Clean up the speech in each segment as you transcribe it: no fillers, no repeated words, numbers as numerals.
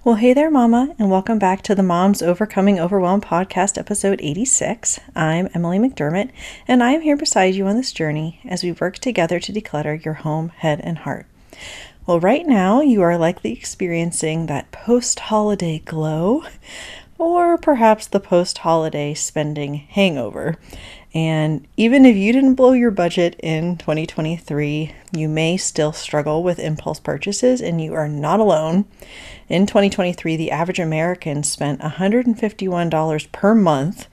Well, hey there, Mama, and welcome back to the Moms Overcoming Overwhelm podcast, episode 86. I'm Emily McDermott, and I'm here beside you on this journey as we work together to declutter your home, head, and heart. Well, right now, you are likely experiencing that post-holiday glow, or perhaps the post-holiday spending hangover. And even if you didn't blow your budget in 2023, you may still struggle with impulse purchases, and you are not alone. In 2023, the average American spent $151 per month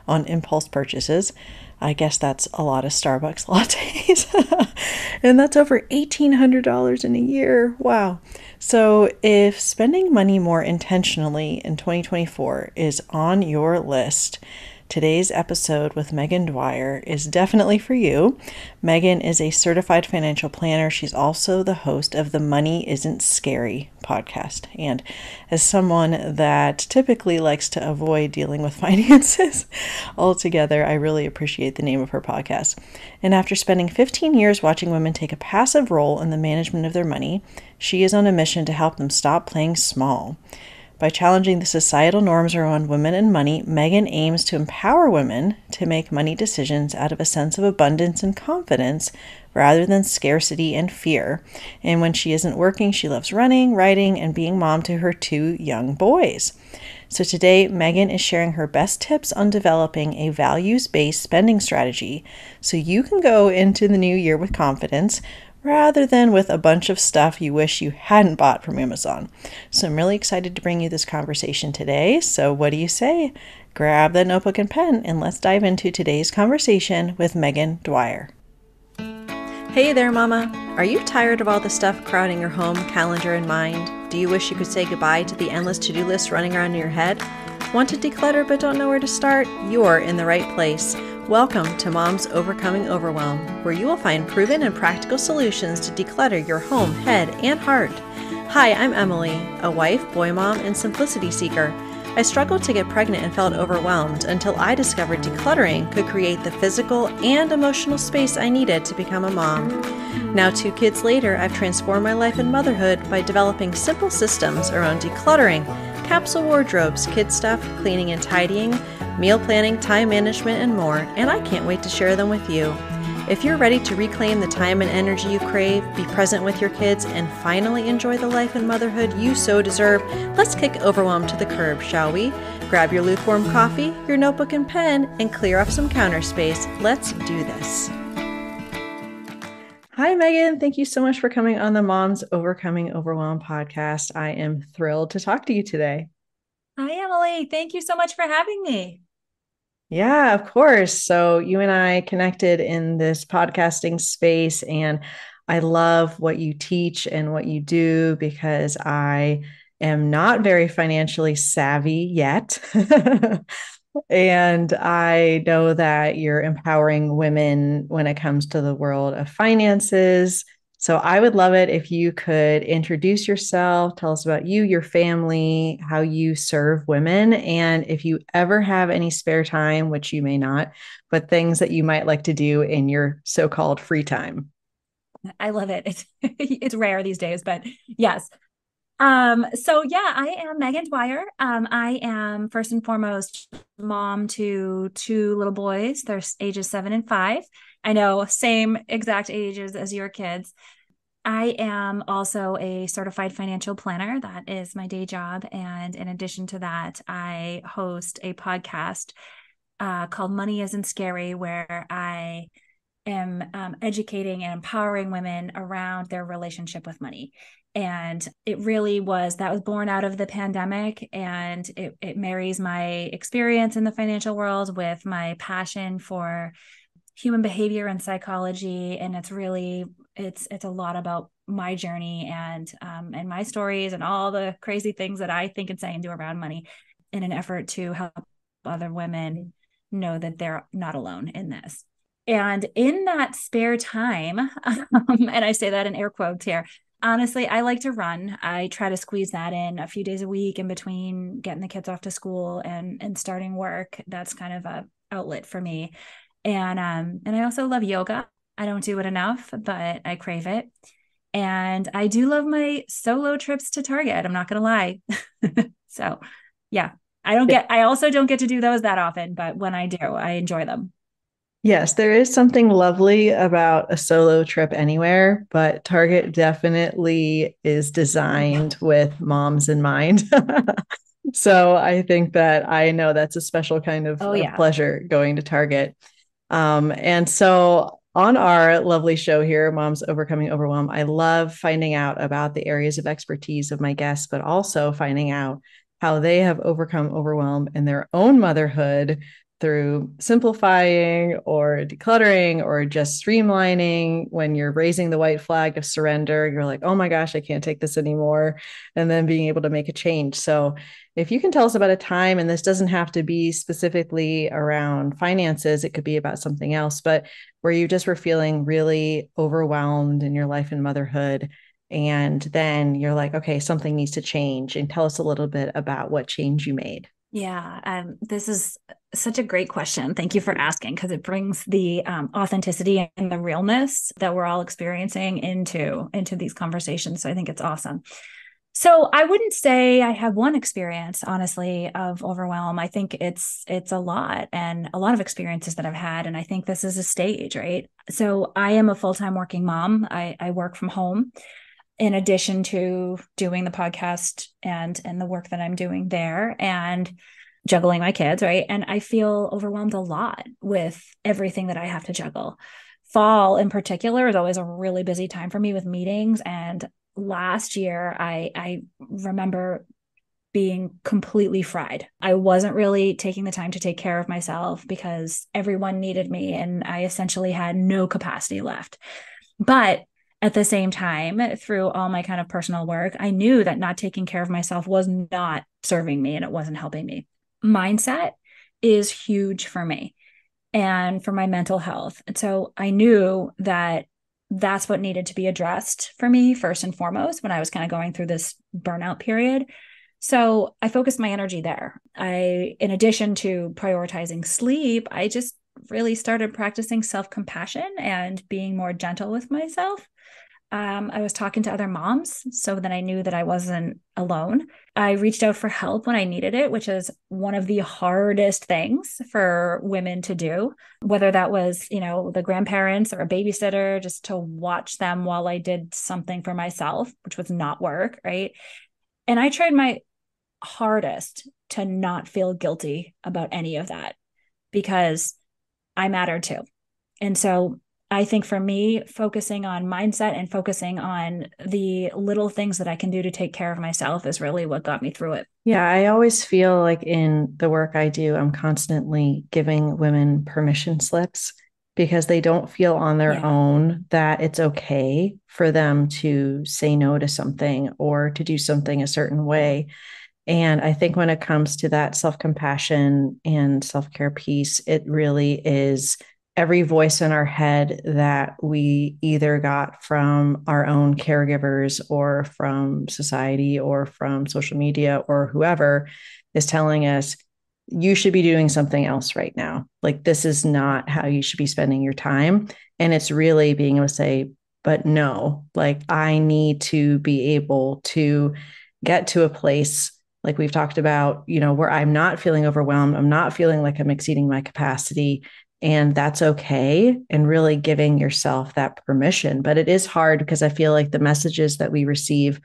on impulse purchases. I guess that's a lot of Starbucks lattes. And that's over $1,800 in a year. Wow. So if spending money more intentionally in 2024 is on your list, today's episode with Megan Dwyer is definitely for you. Megan is a certified financial planner. She's also the host of the Money Isn't Scary podcast. And as someone that typically likes to avoid dealing with finances altogether, I really appreciate the name of her podcast. And after spending 15 years watching women take a passive role in the management of their money, she is on a mission to help them stop playing small. By challenging the societal norms around women and money, Megan aims to empower women to make money decisions out of a sense of abundance and confidence rather than scarcity and fear. And when she isn't working, she loves running, writing, and being mom to her 2 young boys. So today, Megan is sharing her best tips on developing a values-based spending strategy so you can go into the new year with confidence rather than with a bunch of stuff you wish you hadn't bought from Amazon. So I'm really excited to bring you this conversation today. So what do you say? Grab that notebook and pen and let's dive into today's conversation with Megan Dwyer. Hey there, Mama. Are you tired of all the stuff crowding your home, calendar, and mind? Do you wish you could say goodbye to the endless to-do list running around in your head? Want to declutter but don't know where to start? You're in the right place. Welcome to Moms Overcoming Overwhelm, where you will find proven and practical solutions to declutter your home, head, and heart. Hi, I'm Emily, a wife, boy mom, and simplicity seeker. I struggled to get pregnant and felt overwhelmed until I discovered decluttering could create the physical and emotional space I needed to become a mom. Now, 2 kids later, I've transformed my life and motherhood by developing simple systems around decluttering, capsule wardrobes, kid stuff, cleaning and tidying, meal planning, time management, and more, and I can't wait to share them with you. If you're ready to reclaim the time and energy you crave, be present with your kids, and finally enjoy the life and motherhood you so deserve, let's kick overwhelm to the curb, shall we? Grab your lukewarm coffee, your notebook and pen, and clear off some counter space. Let's do this. Hi, Megan. Thank you so much for coming on the Moms Overcoming Overwhelm podcast. I am thrilled to talk to you today. Hi, Emily. Thank you so much for having me. Yeah, of course. So you and I connected in this podcasting space, and I love what you teach and what you do because I am not very financially savvy yet. And I know that you're empowering women when it comes to the world of finances. So I would love it if you could introduce yourself, tell us about you, your family, how you serve women, and if you ever have any spare time, which you may not, but things that you might like to do in your so-called free time. I love it. It's rare these days, but yes. So yeah, I am Megan Dwyer. I am first and foremost mom to 2 little boys. They're ages 7 and 5. I know, same exact ages as your kids. I am also a certified financial planner. That is my day job. And in addition to that, I host a podcast called Money Isn't Scary, where I am educating and empowering women around their relationship with money. And it really was, that was born out of the pandemic, and it marries my experience in the financial world with my passion for human behavior and psychology. And it's a lot about my journey and my stories and all the crazy things that I think and say and do around money in an effort to help other women know that they're not alone in this. And in that spare time, and I say that in air quotes here, honestly, I like to run. I try to squeeze that in a few days a week in between getting the kids off to school and starting work. That's kind of a outlet for me. And I also love yoga. I don't do it enough, but I crave it. And I do love my solo trips to Target. I'm not going to lie. So yeah, I also don't get to do those that often, but when I do, I enjoy them. Yes, there is something lovely about a solo trip anywhere, but Target definitely is designed with moms in mind. So I think that I know that's a special kind Oh of yeah. pleasure going to Target. And so on our lovely show here, Moms Overcoming Overwhelm, I love finding out about the areas of expertise of my guests, but also finding out how they have overcome overwhelm in their own motherhood through simplifying or decluttering or just streamlining. When you're raising the white flag of surrender, you're like, oh my gosh, I can't take this anymore. And then being able to make a change. So, if you can tell us about a time, and this doesn't have to be specifically around finances, it could be about something else, but where you just were feeling really overwhelmed in your life and motherhood. And then you're like, okay, something needs to change. And tell us a little bit about what change you made. Yeah, this is such a great question. Thank you for asking because it brings the authenticity and the realness that we're all experiencing into these conversations. So I think it's awesome. So I wouldn't say I have one experience, honestly, of overwhelm. I think it's a lot and a lot of experiences that I've had, and I think this is a stage, right? So I am a full-time working mom. I work from home in addition to doing the podcast and the work that I'm doing there and juggling my kids, right? And I feel overwhelmed a lot with everything that I have to juggle. Fall in particular is always a really busy time for me with meetings. And last year I remember being completely fried. I wasn't really taking the time to take care of myself because everyone needed me and I essentially had no capacity left. But at the same time, through all my kind of personal work, I knew that not taking care of myself was not serving me and it wasn't helping me. Mindset is huge for me and for my mental health. And so I knew that that's what needed to be addressed for me first and foremost when I was kind of going through this burnout period. So I focused my energy there. In addition to prioritizing sleep, I just really started practicing self compassion and being more gentle with myself. I was talking to other moms so that I knew that I wasn't alone. I reached out for help when I needed it, which is one of the hardest things for women to do, whether that was, the grandparents or a babysitter, just to watch them while I did something for myself, which was not work, right? And I tried my hardest to not feel guilty about any of that because I matter too. And so I think for me, focusing on mindset and focusing on the little things that I can do to take care of myself is really what got me through it. Yeah, I always feel like in the work I do, I'm constantly giving women permission slips because they don't feel on their Yeah. own that it's okay for them to say no to something or to do something a certain way. And I think when it comes to that self compassion and self care piece, it really is every voice in our head that we either got from our own caregivers or from society or from social media or whoever is telling us, you should be doing something else right now. Like, this is not how you should be spending your time. And it's really being able to say, but no, like, I need to be able to get to a place like we've talked about, where I'm not feeling overwhelmed. I'm not feeling like I'm exceeding my capacity. And that's okay. And really giving yourself that permission. But it is hard because I feel like the messages that we receive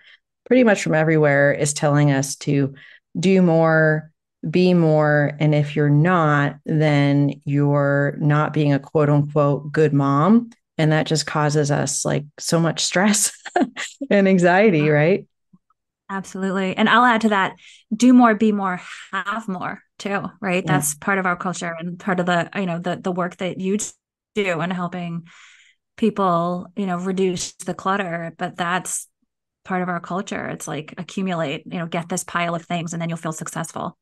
pretty much from everywhere is telling us to do more, be more. And if you're not, then you're not being a quote unquote good mom. And that just causes us like so much stress and anxiety, right? Absolutely. And I'll add to that, do more, be more, have more too, right? Yeah. That's part of our culture and part of the work that you do in helping people, reduce the clutter. But that's part of our culture. It's like accumulate, get this pile of things and then you'll feel successful.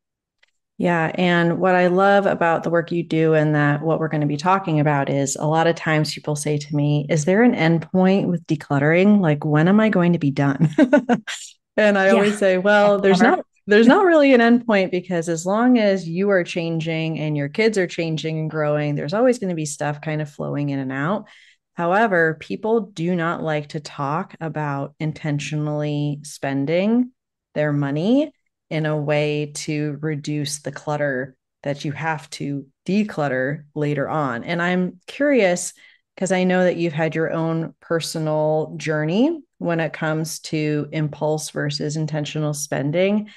Yeah. And what I love about the work you do and that what we're going to be talking about is a lot of times people say to me, is there an end point with decluttering? Like, when am I going to be done? And I Yeah. always say, Yeah. well, Never. there's not really an end point because as long as you are changing and your kids are changing and growing, there's always going to be stuff kind of flowing in and out. However, people do not like to talk about intentionally spending their money in a way to reduce the clutter that you have to declutter later on. And I'm curious because I know that you've had your own personal journey when it comes to impulse versus intentional spending.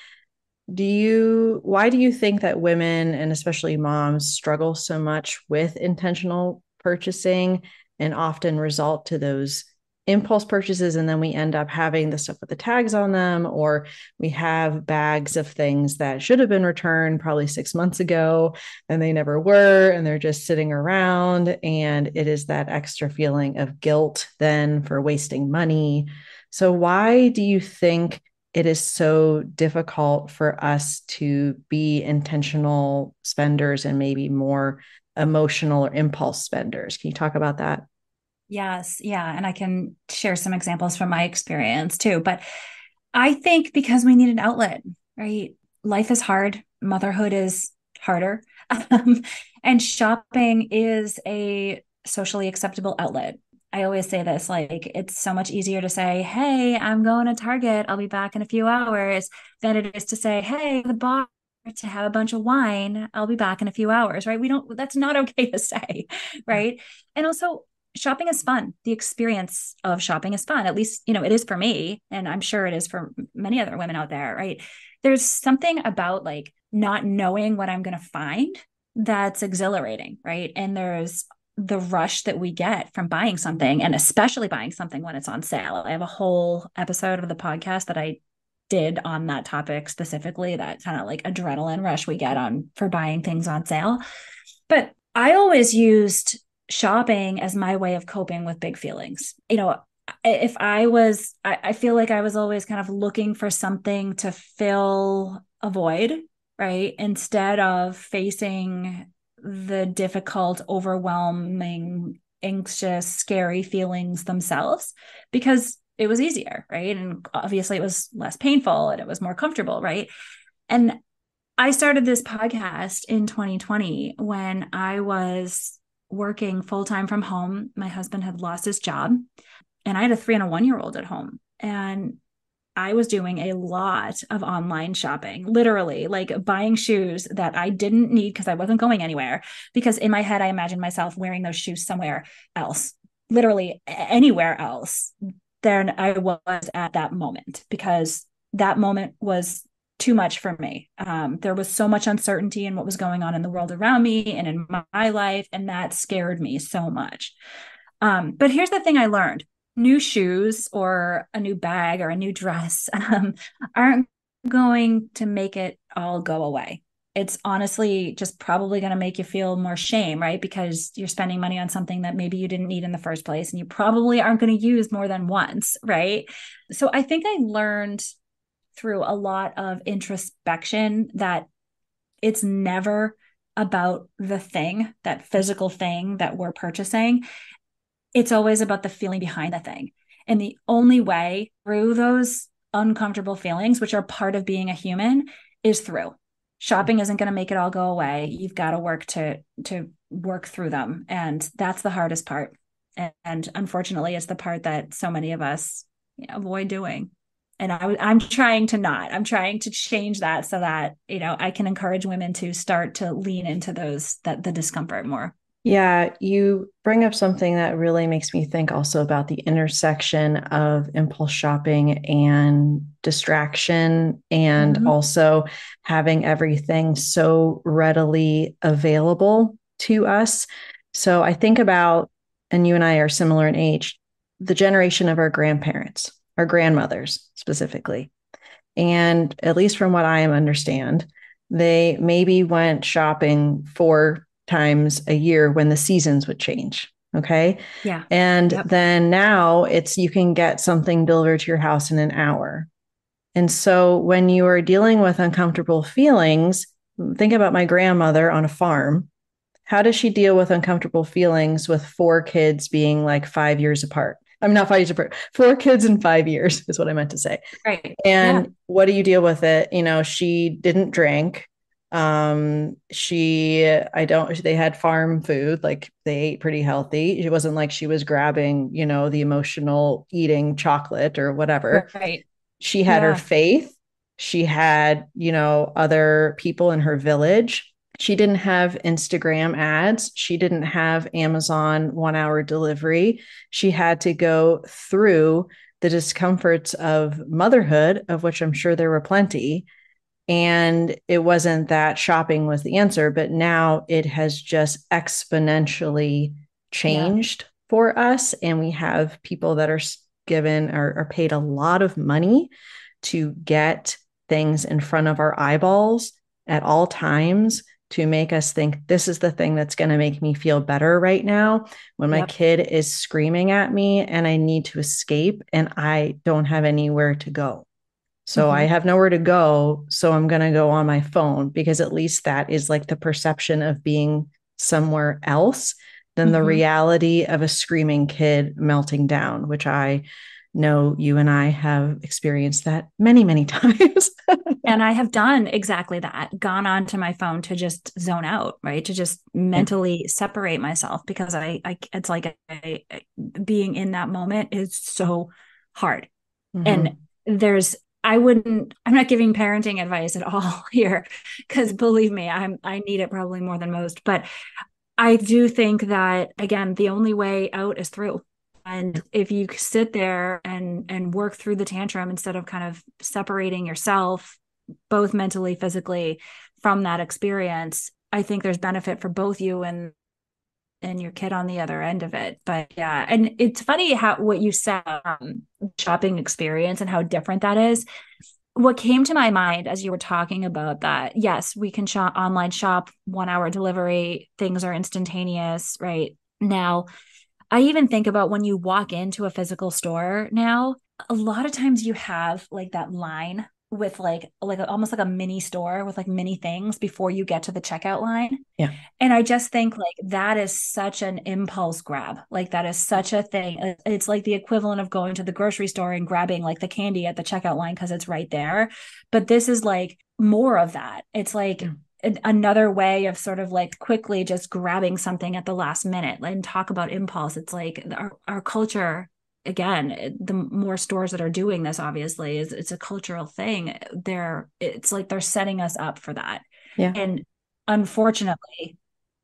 Why do you think that women and especially moms struggle so much with intentional purchasing and often result to those impulse purchases? And then we end up having the stuff with the tags on them, or we have bags of things that should have been returned probably 6 months ago and they never were. And they're just sitting around. And it is that extra feeling of guilt then for wasting money. So why do you think it is so difficult for us to be intentional spenders and maybe more emotional or impulse spenders? Can you talk about that? Yes, yeah, and I can share some examples from my experience too. But I think because we need an outlet, right? Life is hard, motherhood is harder, um, and shopping is a socially acceptable outlet. I always say this, like it's so much easier to say, "Hey, I'm going to Target. I'll be back in a few hours," than it is to say, "Hey, the bar to have a bunch of wine. I'll be back in a few hours," right? We don't, that's not okay to say, right? And also, shopping is fun. The experience of shopping is fun. At least, it is for me. And I'm sure it is for many other women out there, right? There's something about like not knowing what I'm going to find that's exhilarating, right? And there's the rush that we get from buying something, and especially buying something when it's on sale. I have a whole episode of the podcast that I did on that topic specifically, that kind of like adrenaline rush we get on for buying things on sale. But I always used shopping as my way of coping with big feelings. If I feel like I was always kind of looking for something to fill a void, right? Instead of facing the difficult, overwhelming, anxious, scary feelings themselves, because it was easier, right? And obviously it was less painful and it was more comfortable, right? And I started this podcast in 2020 when I was working full time from home. My husband had lost his job, and I had a 3 and a 1 year old at home. And I was doing a lot of online shopping, literally like buying shoes that I didn't need because I wasn't going anywhere. Because in my head, I imagined myself wearing those shoes somewhere else, literally anywhere else than I was at that moment, because that moment was too much for me. There was so much uncertainty in what was going on in the world around me and in my life, and that scared me so much. But here's the thing I learned: new shoes or a new bag or a new dress aren't going to make it all go away. It's honestly just probably going to make you feel more shame, right? Because you're spending money on something that maybe you didn't need in the first place, and you probably aren't going to use more than once, right? So I think I learned through a lot of introspection that it's never about the thing, that physical thing that we're purchasing. It's always about the feeling behind the thing. And the only way through those uncomfortable feelings, which are part of being a human, is through. Shopping isn't going to make it all go away. You've got to work to work through them. And that's the hardest part. And unfortunately, it's the part that so many of us avoid doing. And I'm trying to not. I'm trying to change that so that, I can encourage women to start to lean into the discomfort more. Yeah, you bring up something that really makes me think also about the intersection of impulse shopping and distraction, and Mm-hmm. also having everything so readily available to us. So I think about, and you and I are similar in age, the generation of our grandparents, our grandmothers specifically. And at least from what I understand, they maybe went shopping 4 times a year when the seasons would change. Okay. Yeah. And Yep. then now it's you can get something delivered to your house in an hour. And so when you are dealing with uncomfortable feelings, think about my grandmother on a farm. How does she deal with uncomfortable feelings with 4 kids being like 5 years apart? I'm not 5 years apart. 4 kids in 5 years is what I meant to say. Right. Yeah. And what do you deal with it? She didn't drink. They had farm food, like they ate pretty healthy. It wasn't like she was grabbing, the emotional eating chocolate or whatever. Right. She had her Yeah. faith. She had, other people in her village. She didn't have Instagram ads. She didn't have Amazon 1 hour delivery. She had to go through the discomforts of motherhood, of which I'm sure there were plenty. And it wasn't that shopping was the answer, but now it has just exponentially Yeah. changed for us. And we have people that are given or are paid a lot of money to get things in front of our eyeballs at all times to make us think this is the thing that's going to make me feel better right now when my Yep. kid is screaming at me and I need to escape and I don't have anywhere to go. So I Mm-hmm. have nowhere to go. So I'm going to go on my phone because at least that is like the perception of being somewhere else than the Mm-hmm. reality of a screaming kid melting down, which I know you and I have experienced that many, many times. And I have done exactly that, gone onto my phone to just zone out, right? To just Yeah. mentally separate myself because it's like being in that moment is so hard. Mm-hmm. And I'm not giving parenting advice at all here because believe me, I need it probably more than most. But I do think that again, the only way out is through. And if you sit there and work through the tantrum instead of kind of separating yourself, both mentally, physically, from that experience, I think there's benefit for both you and your kid on the other end of it. But yeah, and it's funny how what you said, shopping experience and how different that is. What came to my mind as you were talking about that, yes, we can shop online, shop 1 hour delivery, things are instantaneous right now. I even think about when you walk into a physical store now, a lot of times you have like that line with almost like a mini store with like many things before you get to the checkout line. Yeah. And I just think like that is such an impulse grab. Like that is such a thing. It's like the equivalent of going to the grocery store and grabbing like the candy at the checkout line because it's right there. But this is like more of that. It's like Yeah. another way of sort of like quickly just grabbing something at the last minute and talk about impulse. It's like our culture again, the more stores that are doing this obviously is it's a cultural thing. It's like they're setting us up for that. Yeah. And unfortunately,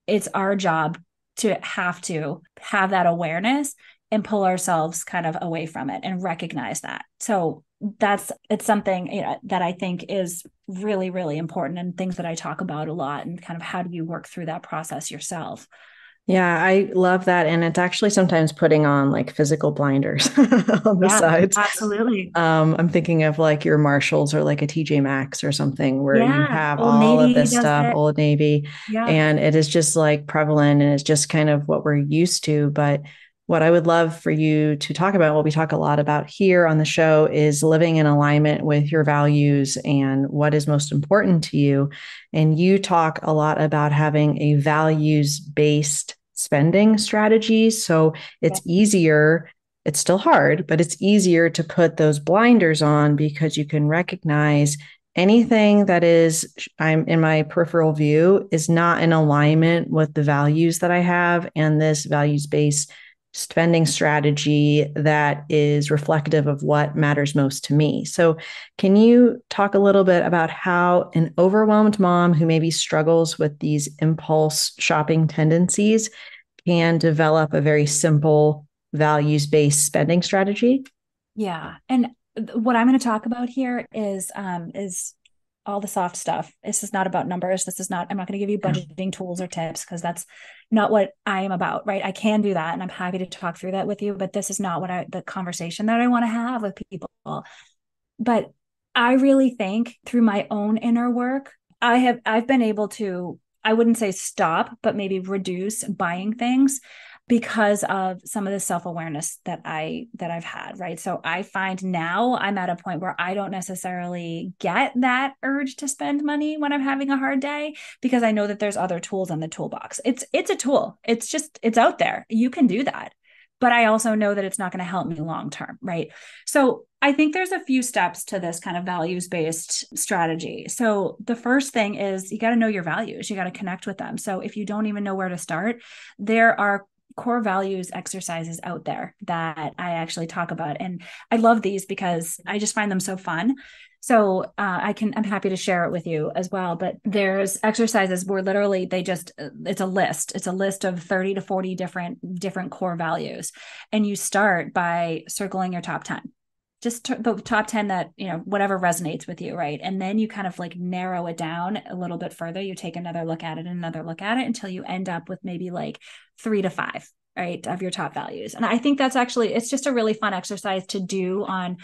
it's our job to have that awareness and pull ourselves kind of away from it and recognize that. So it's something that I think is really, really important and things that I talk about a lot and kind of how do you work through that process yourself. Yeah, I love that. And it's actually sometimes putting on like physical blinders on the Yeah, sides. absolutely. I'm thinking of like your Marshalls or like a TJ Maxx or something where you Yeah. have Old all of Navy this does stuff, it. Old Navy, Yeah. and it is just like prevalent and it's just kind of what we're used to. But what I would love for you to talk about, what we talk a lot about here on the show, is living in alignment with your values and what is most important to you. And you talk a lot about having a values based spending strategy. So Yeah. it's easier, it's still hard, but it's easier to put those blinders on because you can recognize anything that is I'm in my peripheral view is not in alignment with the values that I have and this values based spending strategy that is reflective of what matters most to me. So, can you talk a little bit about how an overwhelmed mom who maybe struggles with these impulse shopping tendencies can develop a very simple values based spending strategy? Yeah. And what I'm going to talk about here is all the soft stuff. This is not about numbers. I'm not going to give you Yeah. budgeting tools or tips because that's not what I am about, right? I can do that and I'm happy to talk through that with you, but this is not the conversation that I want to have with people. But I really think through my own inner work, I've been able to, I wouldn't say stop, but maybe reduce buying things because of some of the self-awareness that I've had, right? So I find now I'm at a point where I don't necessarily get that urge to spend money when I'm having a hard day because I know that there's other tools in the toolbox. It's a tool. It's out there. You can do that. But I also know that it's not going to help me long term, right? So I think there's a few steps to this kind of values based strategy. So the first thing is you got to know your values, you got to connect with them. So if you don't even know where to start, there are core values exercises out there that I actually talk about. And I love these because I just find them so fun. I'm happy to share it with you as well. But there's exercises where literally it's a list. It's a list of 30 to 40 different core values. And you start by circling your top 10, just the top 10 that, whatever resonates with you. Right. And then you kind of like narrow it down a little bit further. You take another look at it, another look at it until you end up with maybe like 3 to 5, right, of your top values. And I think it's just a really fun exercise to do on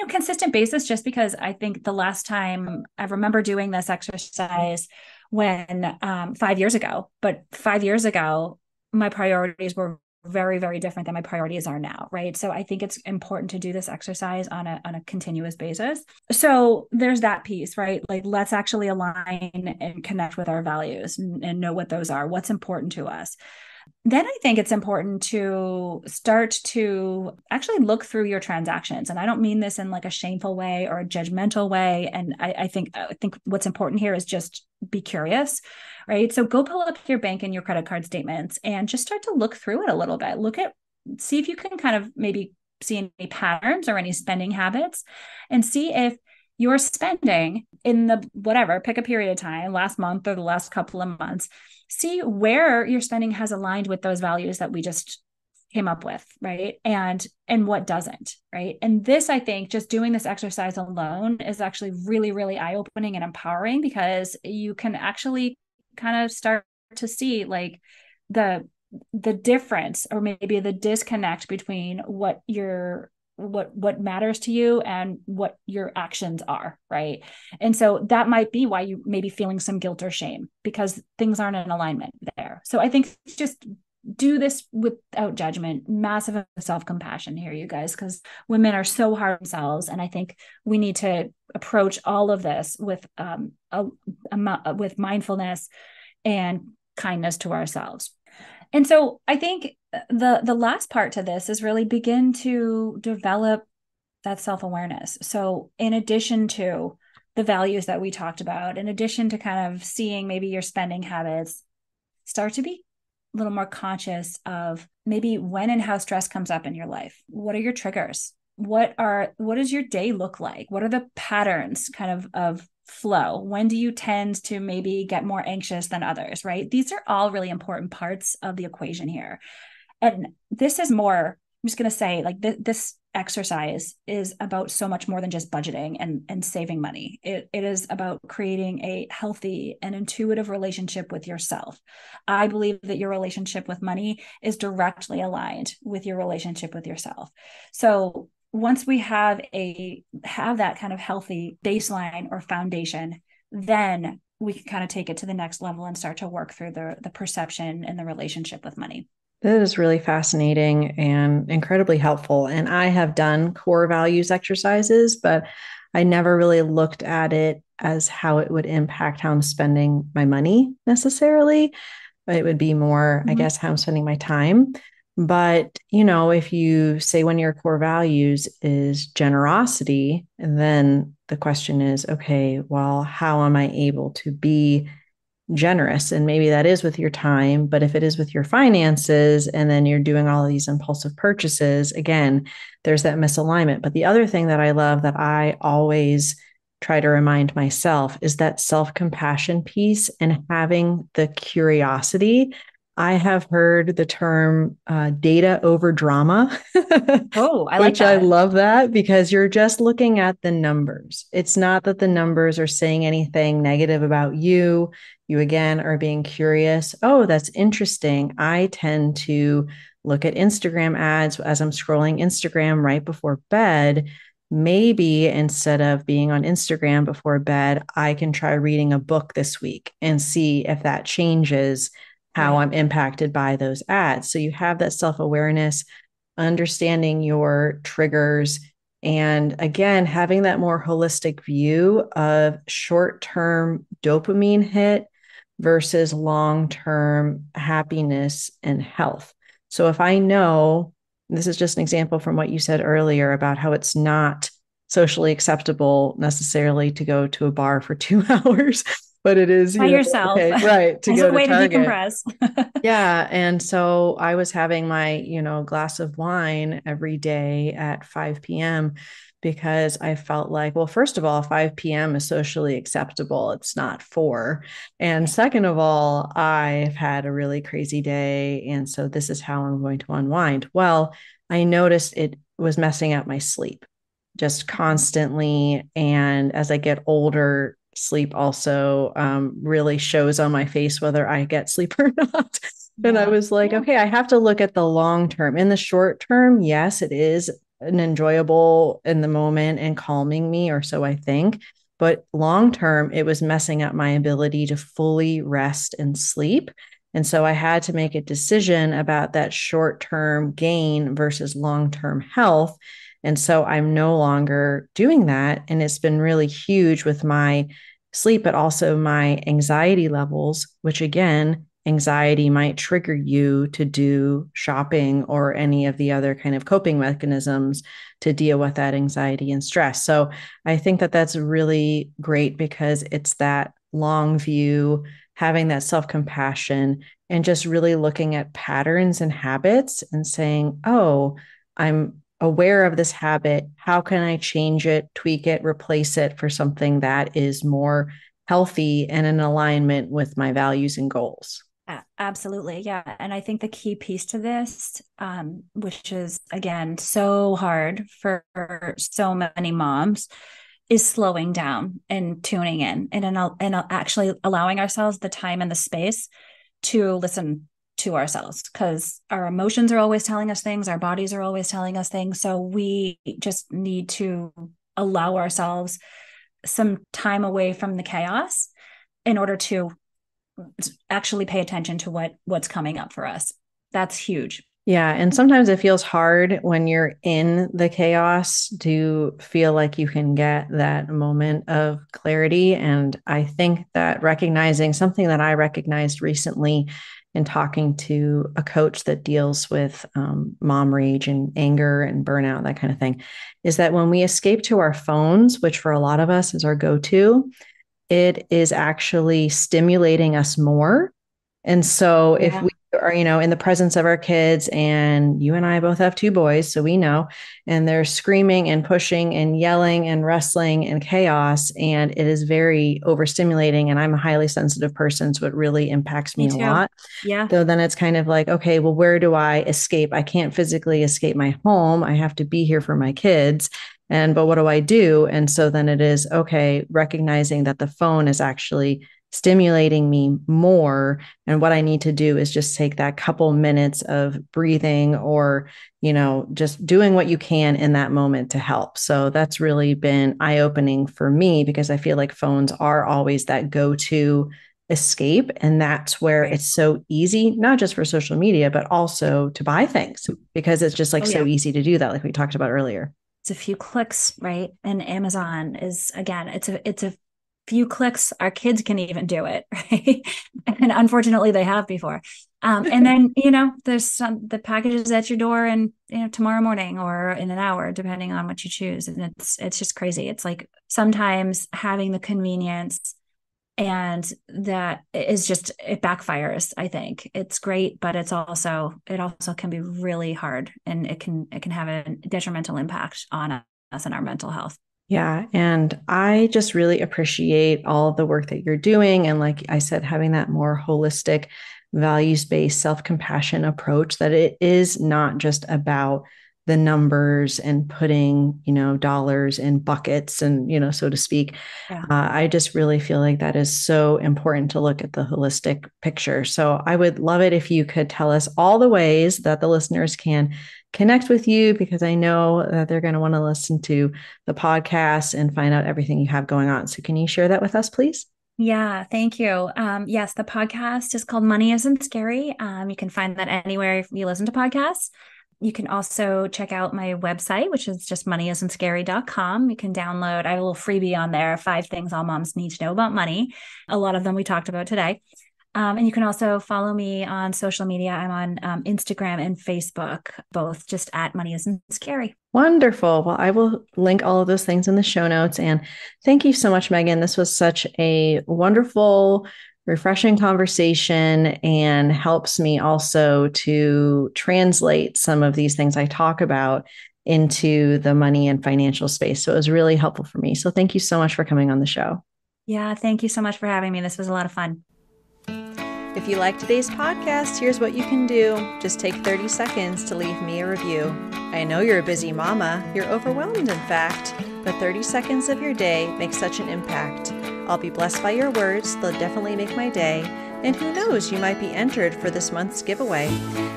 consistent basis, just because I think the last time I remember doing this exercise when 5 years ago, but 5 years ago, my priorities were very, very different than my priorities are now. Right. So I think it's important to do this exercise on a continuous basis. So there's that piece, right? Like, let's actually align and connect with our values and know what those are, what's important to us. Then I think it's important to start to actually look through your transactions. And I don't mean this in like a shameful way or a judgmental way. And I think what's important here is just be curious, right? So go pull up your bank and your credit card statements and just start to look through it a little bit. See if you can kind of maybe see any patterns or any spending habits, and see if you're spending in the whatever, pick a period of time, last month or the last couple of months, see where your spending has aligned with those values that we just came up with, right? And what doesn't, right? And this, I think, just doing this exercise alone is actually really, really eye-opening and empowering, because you can actually kind of start to see like the difference, or maybe the disconnect between what matters to you and what your actions are, right? And so that might be why you may be feeling some guilt or shame, because things aren't in alignment there. So I think just do this without judgment, massive self-compassion here, you guys, because women are so hard on themselves. And I think we need to approach all of this with with mindfulness and kindness to ourselves. And so I think the last part to this is really begin to develop that self-awareness. So in addition to the values that we talked about, in addition to kind of seeing maybe your spending habits, start to be a little more conscious of maybe when and how stress comes up in your life. What are your triggers? What does your day look like? What are the patterns kind of flow? When do you tend to maybe get more anxious than others, right? These are all really important parts of the equation here. And this is more, I'm just going to say, like, this exercise is about so much more than just budgeting and saving money. It is about creating a healthy and intuitive relationship with yourself. I believe that your relationship with money is directly aligned with your relationship with yourself. So once we have that kind of healthy baseline or foundation, then we can kind of take it to the next level and start to work through the perception and the relationship with money. That is really fascinating and incredibly helpful. And I have done core values exercises, but I never really looked at it as how it would impact how I'm spending my money necessarily. It would be more, I guess, how I'm spending my time. But, if you say one of your core values is generosity, then the question is, okay, well, how am I able to be generous? And maybe that is with your time, but if it is with your finances and then you're doing all of these impulsive purchases, again, there's that misalignment. But the other thing that I love that I always try to remind myself is that self-compassion piece and having the curiosity. I have heard the term data over drama. Oh, I like which that. I love that, because you're just looking at the numbers. It's not that the numbers are saying anything negative about you. You, again, are being curious. Oh, that's interesting. I tend to look at Instagram ads as I'm scrolling Instagram right before bed. Maybe instead of being on Instagram before bed, I can try reading a book this week and see if that changes how I'm impacted by those ads. So you have that self-awareness, understanding your triggers, and again, having that more holistic view of short-term dopamine hit versus long-term happiness and health. So if I know, this is just an example from what you said earlier about how it's not socially acceptable necessarily to go to a bar for 2 hours, but it is by yourself. Okay, right, to as go a way to to Target. decompress. Yeah. And so I was having my, glass of wine every day at 5 p.m. because I felt like, well, first of all, 5 p.m. is socially acceptable. It's not 4. And Yeah. second of all, I've had a really crazy day. And so this is how I'm going to unwind. Well, I noticed it was messing up my sleep just constantly. And as I get older, sleep also really shows on my face whether I get sleep or not. And I Yeah. was like, Yeah. okay, I have to look at the long term. In the short term, yes, it is an enjoyable in the moment and calming me, or so I think. But long term, it was messing up my ability to fully rest and sleep. And so I had to make a decision about that short term gain versus long term health. And so I'm no longer doing that. And it's been really huge with my sleep, but also my anxiety levels, which again, anxiety might trigger you to do shopping or any of the other kind of coping mechanisms to deal with that anxiety and stress. So I think that that's really great because it's that long view, having that self compassion, and just really looking at patterns and habits and saying, oh, I'm aware of this habit. How can I change it, tweak it, replace it for something that is more healthy and in alignment with my values and goals? Absolutely. Yeah. And I think the key piece to this, which is again so hard for so many moms, is slowing down and tuning in and actually allowing ourselves the time and the space to listen to ourselves, because our emotions are always telling us things, our bodies are always telling us things. So we just need to allow ourselves some time away from the chaos in order to actually pay attention to what's coming up for us. That's huge. Yeah. And sometimes it feels hard when you're in the chaos to feel like you can get that moment of clarity. And I think that recognizing something that I recognized recently in talking to a coach that deals with mom rage and anger and burnout, that kind of thing, is that when we escape to our phones, which for a lot of us is our go to, it is actually stimulating us more. And so if Yeah. we are, in the presence of our kids, and you and I both have 2 boys, so we know, and they're screaming and pushing and yelling and wrestling and chaos, and it is very overstimulating. And I'm a highly sensitive person, so it really impacts Me me a too. lot. Yeah. So then it's kind of like, okay, well, where do I escape? I can't physically escape my home. I have to be here for my kids. But what do I do? And so then it is, okay, recognizing that the phone is actually stimulating me more. And what I need to do is just take that couple minutes of breathing or, just doing what you can in that moment to help. So that's really been eye opening for me because I feel like phones are always that go to escape. And that's where Right. it's so easy, not just for social media, but also to buy things because it's just like Oh so yeah. easy to do that, like we talked about earlier. It's a few clicks, right? And Amazon is, again, it's a few clicks. Our kids can even do it, right? And unfortunately they have before. And then, there's the packages at your door and, tomorrow morning or in an hour, depending on what you choose. And it's just crazy. It's like sometimes having the convenience, and that is just, it backfires. I think it's great, but it also can be really hard, and it can have a detrimental impact on us and our mental health. Yeah. And I just really appreciate all of the work that you're doing. And like I said, having that more holistic, values based, self compassion approach, that it is not just about the numbers and putting, dollars in buckets and, so to speak. Yeah. I just really feel like that is so important to look at the holistic picture. So I would love it if you could tell us all the ways that the listeners can connect with you, because I know that they're going to want to listen to the podcast and find out everything you have going on. So can you share that with us, please? Yeah, thank you. Yes, the podcast is called Money Isn't Scary. You can find that anywhere you listen to podcasts. You can also check out my website, which is just moneyisn'tscary.com. You can download, I have a little freebie on there, 5 things all moms need to know about money. A lot of them we talked about today. And you can also follow me on social media. I'm on Instagram and Facebook, both just at Money Isn't Scary. Wonderful. Well, I will link all of those things in the show notes. And thank you so much, Megan. This was such a wonderful, refreshing conversation and helps me also to translate some of these things I talk about into the money and financial space. So it was really helpful for me. So thank you so much for coming on the show. Yeah, thank you so much for having me. This was a lot of fun. If you like today's podcast, here's what you can do. Just take 30 seconds to leave me a review. I know you're a busy mama. You're overwhelmed, in fact, but 30 seconds of your day makes such an impact. I'll be blessed by your words. They'll definitely make my day. And who knows, you might be entered for this month's giveaway.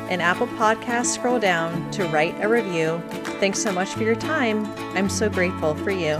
In Apple Podcasts, scroll down to write a review. Thanks so much for your time. I'm so grateful for you.